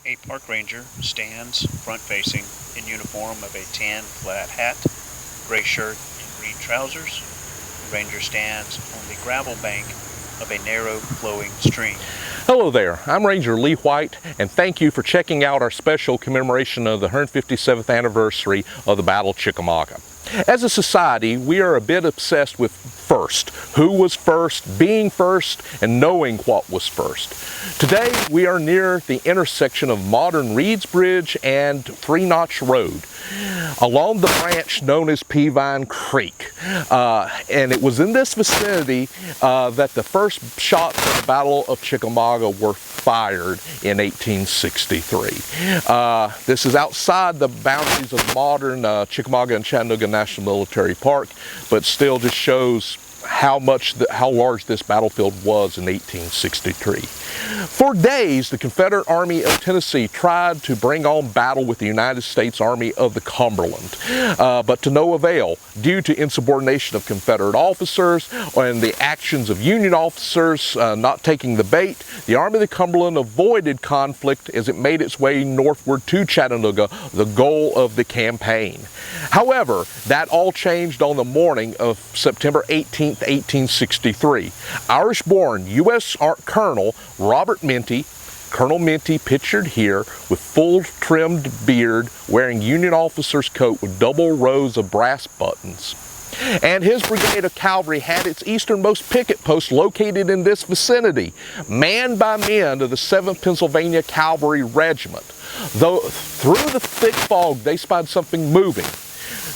A park ranger stands front-facing in uniform of a tan flat hat, gray shirt, and green trousers. The ranger stands on the gravel bank of a narrow flowing stream. Hello there, I'm Ranger Lee White, and thank you for checking out our special commemoration of the 157th anniversary of the Battle of Chickamauga. As a society, we are a bit obsessed with first. Who was first, being first, and knowing what was first. Today, we are near the intersection of modern Reed's Bridge and Three Notch Road, along the branch known as Peavine Creek. And it was in this vicinity that the first shots of the Battle of Chickamauga were fired in 1863. This is outside the boundaries of modern Chickamauga and Chattanooga National Military Park, but still just shows how large this battlefield was in 1863. For days, the Confederate Army of Tennessee tried to bring on battle with the United States Army of the Cumberland, but to no avail due to insubordination of Confederate officers and the actions of Union officers not taking the bait. The Army of the Cumberland avoided conflict as it made its way northward to Chattanooga, the goal of the campaign. However, that all changed on the morning of September 18, 1863. Irish-born U.S. Colonel Robert Minty, Colonel Minty pictured here with full trimmed beard, wearing Union officer's coat with double rows of brass buttons. And his brigade of cavalry had its easternmost picket post located in this vicinity, manned by men of the 7th Pennsylvania Cavalry Regiment. Though through the thick fog, they spied something moving.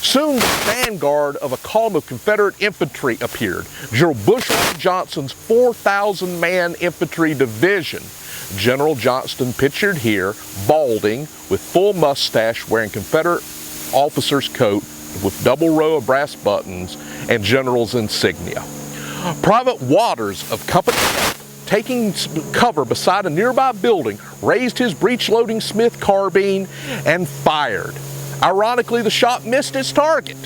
Soon the vanguard of a column of Confederate infantry appeared. General Bushrod Johnston's 4,000-man infantry division. General Johnston pictured here, balding, with full mustache, wearing Confederate officer's coat with double row of brass buttons and general's insignia. Private Waters of Company F, taking cover beside a nearby building, raised his breech-loading Smith carbine and fired. Ironically, the shot missed its target.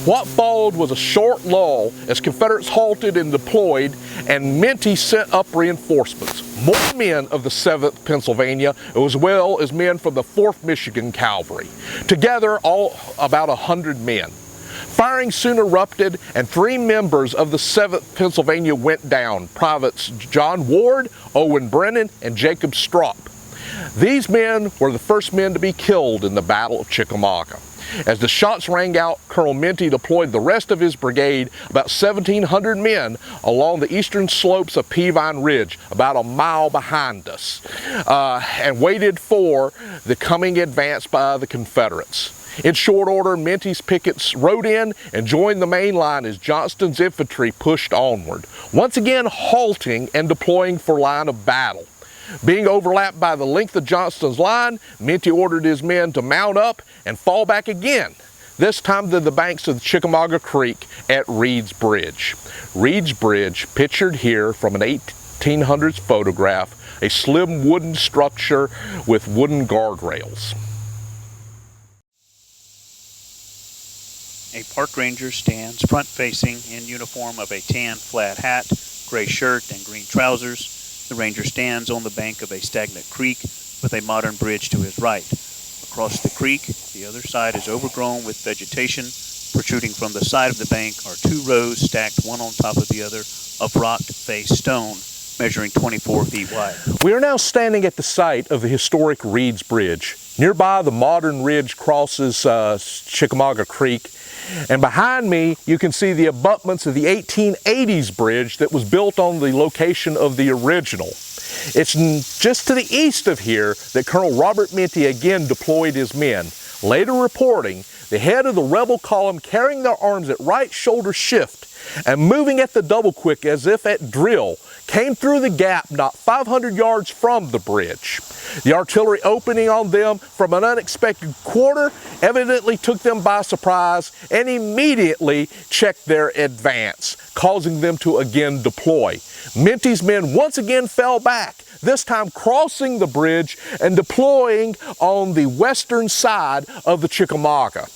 What followed was a short lull as Confederates halted and deployed, and Minty sent up reinforcements. More men of the 7th Pennsylvania, as well as men from the 4th Michigan Cavalry. Together, all about 100 men. Firing soon erupted, and 3 members of the 7th Pennsylvania went down: Privates John Ward, Owen Brennan, and Jacob Straup. These men were the first men to be killed in the Battle of Chickamauga. As the shots rang out, Colonel Minty deployed the rest of his brigade, about 1,700 men, along the eastern slopes of Peavine Ridge, about a mile behind us, and waited for the coming advance by the Confederates. In short order, Minty's pickets rode in and joined the main line as Johnston's infantry pushed onward, once again halting and deploying for line of battle. Being overlapped by the length of Johnston's line, Minty ordered his men to mount up and fall back again, this time to the banks of the Chickamauga Creek at Reed's Bridge. Reed's Bridge, pictured here from an 1800s photograph, a slim wooden structure with wooden guardrails. A park ranger stands front-facing in uniform of a tan flat hat, gray shirt, and green trousers. The ranger stands on the bank of a stagnant creek with a modern bridge to his right. Across the creek, the other side is overgrown with vegetation. Protruding from the side of the bank are 2 rows stacked one on top of the other of rock-faced stone, measuring 24 feet wide. We are now standing at the site of the historic Reed's Bridge. Nearby, the modern ridge crosses Chickamauga Creek, and behind me you can see the abutments of the 1880s bridge that was built on the location of the original. It's just to the east of here that Colonel Robert Minty again deployed his men, later reporting the head of the rebel column carrying their arms at right shoulder shift and moving at the double quick as if at drill, came through the gap not 500 yards from the bridge. The artillery opening on them from an unexpected quarter evidently took them by surprise and immediately checked their advance, causing them to again deploy. Minty's men once again fell back, this time crossing the bridge and deploying on the western side of the Chickamauga.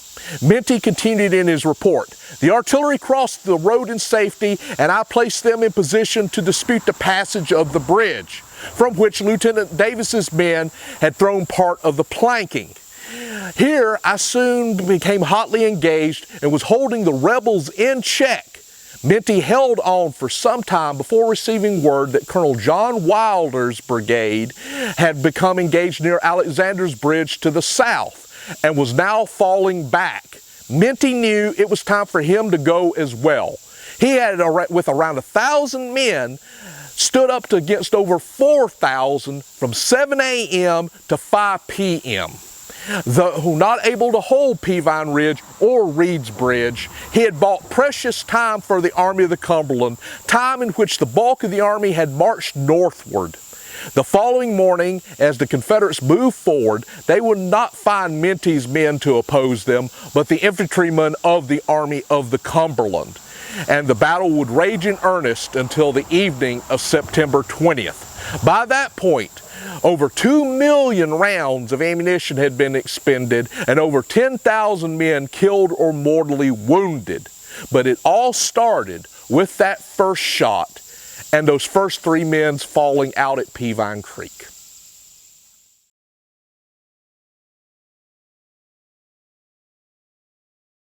Minty continued in his report. The artillery crossed the road in safety, and I placed them in position to dispute the passage of the bridge. from which Lieutenant Davis's men had thrown part of the planking. Here, I soon became hotly engaged and was holding the rebels in check. Minty held on for some time before receiving word that Colonel John Wilder's brigade had become engaged near Alexander's Bridge to the south and was now falling back. Minty knew it was time for him to go as well. He had, with around 1,000 men, stood up against over 4,000 from 7 a.m. to 5 p.m. Though not able to hold Peavine Ridge or Reed's Bridge, he had bought precious time for the Army of the Cumberland, time in which the bulk of the army had marched northward. The following morning, as the Confederates moved forward, they would not find Minty's men to oppose them, but the infantrymen of the Army of the Cumberland. And the battle would rage in earnest until the evening of September 20th. By that point, over 2 million rounds of ammunition had been expended and over 10,000 men killed or mortally wounded. But it all started with that first shot and those first 3 men falling out at Peavine Creek.